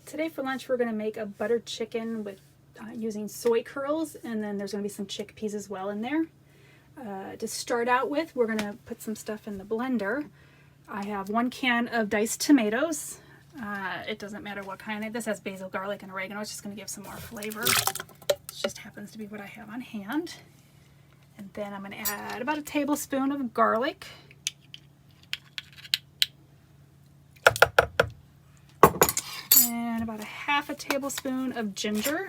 Today for lunch we're going to make a buttered chicken with using soy curls, and then there's going to be some chickpeas as well in there. To start out with, we're going to put some stuff in the blender. I have 1 can of diced tomatoes. It doesn't matter what kind. This has basil, garlic, and oregano. It's just going to give some more flavor. It just happens to be what I have on hand. And then I'm going to add about a tablespoon of garlic. And about a half a tablespoon of ginger.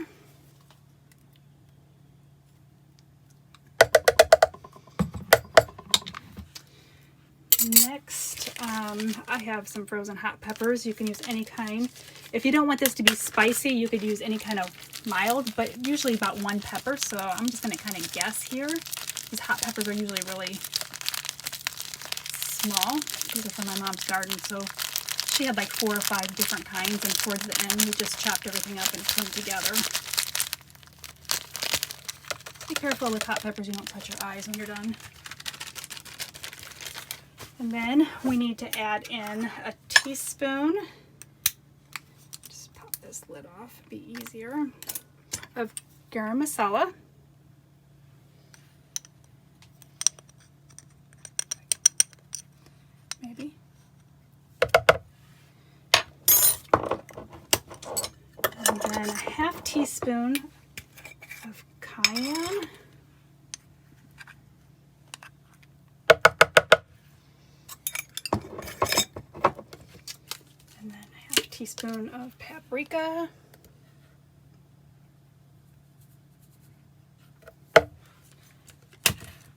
Next, I have some frozen hot peppers. You can use any kind. If you don't want this to be spicy, you could use any kind of mild, but usually about 1 pepper. So I'm just going to kind of guess here. These hot peppers are usually really small. These are from my mom's garden, so she had like 4 or 5 different kinds, and towards the end we just chopped everything up and put them together. Be careful with hot peppers, you don't touch your eyes when you're done. And then we need to add in a teaspoon, just pop this lid off, it'd be easier, of garam masala. Maybe. And then a half teaspoon of cayenne. And then a half teaspoon of paprika.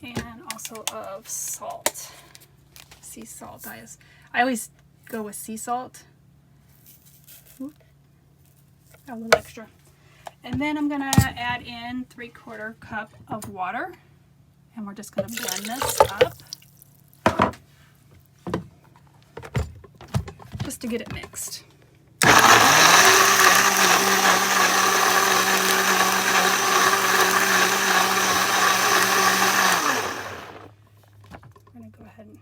And also of salt. Sea salt. I always go with sea salt. Oop. A little extra. And then I'm going to add in 3/4 cup of water. And we're just going to blend this up. Just to get it mixed. I'm going to go ahead and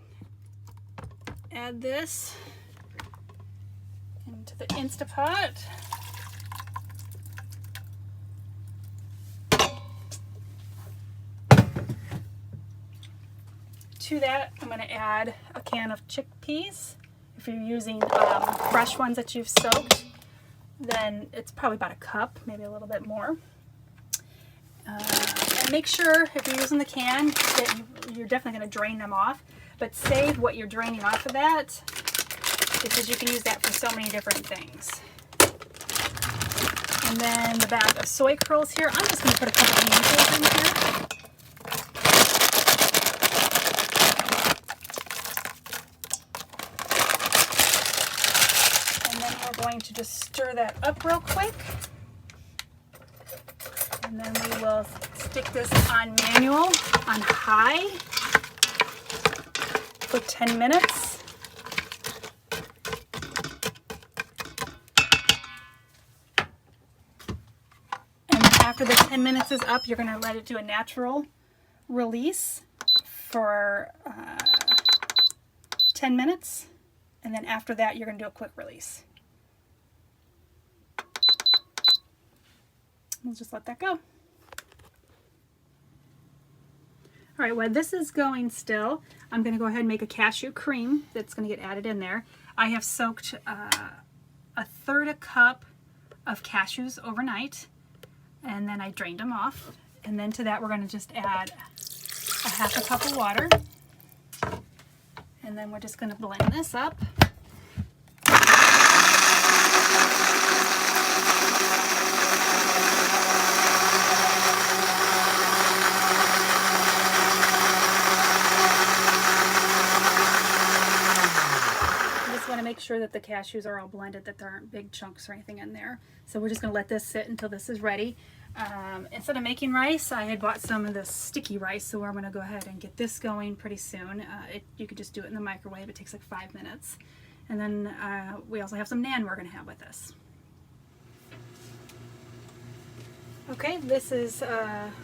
add this into the Instapot. To that, I'm going to add a can of chickpeas. If you're using fresh ones that you've soaked, then it's probably about a cup, maybe a little bit more. And make sure, if you're using the can, that you're definitely going to drain them off, but save what you're draining off of that, because you can use that for so many different things. And then the bag of soy curls here, I'm just going to put a couple of handfuls in here. Going to just stir that up real quick, and then we will stick this on manual on high for 10 minutes. And after the 10 minutes is up, you're going to let it do a natural release for 10 minutes, and then after that you're going to do a quick release. We'll just let that go. All right, while this is going still, I'm going to go ahead and make a cashew cream that's going to get added in there. I have soaked 1/3 cup of cashews overnight, and then I drained them off. And then to that we're going to just add a 1/2 cup of water. And then we're just going to blend this up. Make sure that the cashews are all blended, that there aren't big chunks or anything in there. So we're just going to let this sit until this is ready. Instead of making rice, I had bought some of this sticky rice, so I'm going to go ahead and get this going pretty soon. You could just do it in the microwave. It takes like 5 minutes. And then we also have some naan we're going to have with this. Okay, this is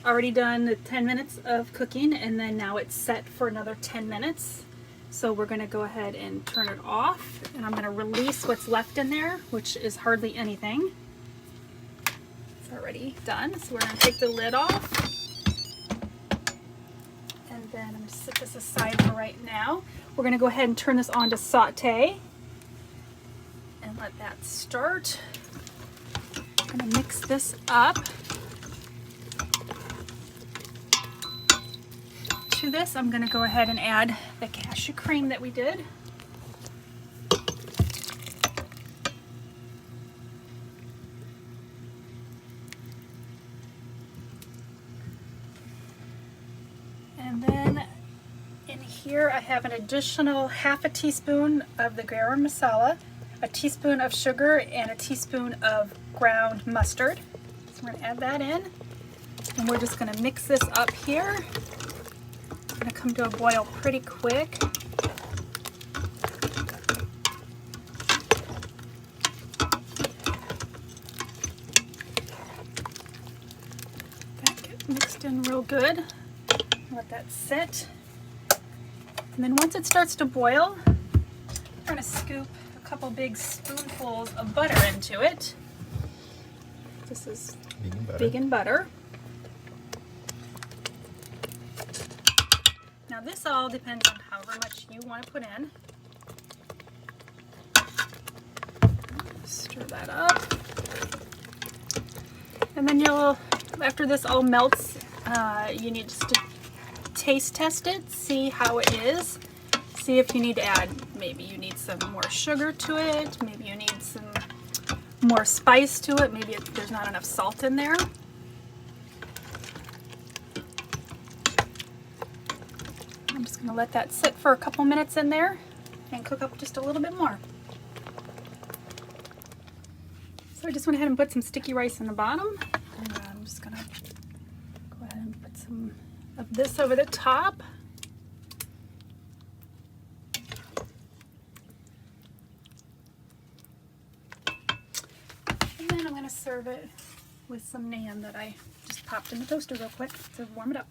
already done the 10 minutes of cooking, and then now it's set for another 10 minutes. So we're going to go ahead and turn it off, and I'm going to release what's left in there, which is hardly anything. It's already done. So we're going to take the lid off. And then I'm going to set this aside for right now. We're going to go ahead and turn this on to saute and let that start. I'm going to mix this up. To this, I'm going to go ahead and add the cashew cream that we did. And then in here I have an additional half a teaspoon of the garam masala, a teaspoon of sugar, and a teaspoon of ground mustard. So we're going to add that in, and we're just going to mix this up here. It's going to come to a boil pretty quick. That gets mixed in real good. Let that sit. And then once it starts to boil, we're going to scoop a couple big spoonfuls of butter into it. This is vegan butter. Now this all depends on however much you want to put in. Stir that up. And then after this all melts, you need just to taste test it, see how it is. See if you need to add, maybe you need some more sugar to it, maybe you need some more spice to it, maybe there's not enough salt in there. I'm just going to let that sit for a couple minutes in there and cook up just a little bit more. So I just went ahead and put some sticky rice in the bottom, and I'm just going to go ahead and put some of this over the top. And then I'm going to serve it with some naan that I just popped in the toaster real quick to warm it up.